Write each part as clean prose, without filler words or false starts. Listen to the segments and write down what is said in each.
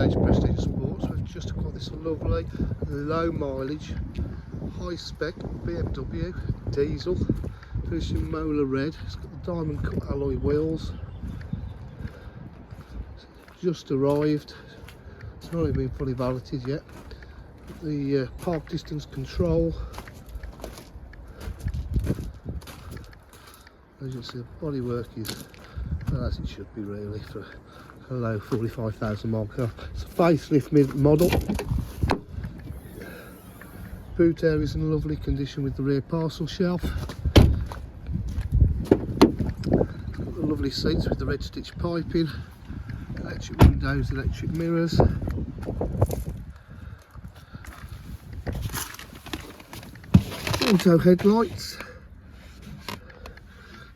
stage Prestige Sports. We've just got this lovely low mileage, high spec BMW diesel, finishing molar red. It's got the diamond cut alloy wheels. Just arrived. It's not even been fully valeted yet. The park distance control. As you can see, the bodywork is as it should be really for a low 45,000 mile car. It's a facelift model. Boot area is in lovely condition with the rear parcel shelf. It's got the lovely seats with the red stitch piping, electric windows, electric mirrors. Auto headlights,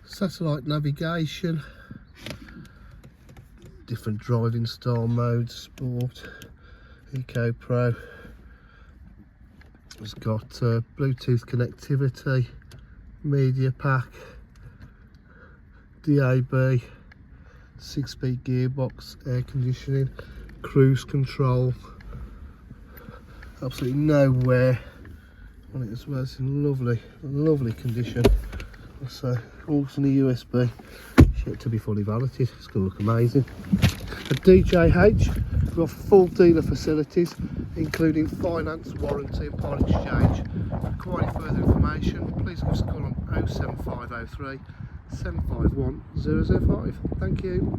satellite navigation, different driving style modes, sport, eco pro. It's got Bluetooth connectivity, media pack, DAB, 6-speed gearbox, air conditioning, cruise control. Absolutely no wear on it as well. It's in lovely condition. So also the USB, yet to be fully valeted. It's going to look amazing. At DJH, we've got full dealer facilities, including finance, warranty and part exchange. For any further information, please give us a call on 07503 751 005. Thank you.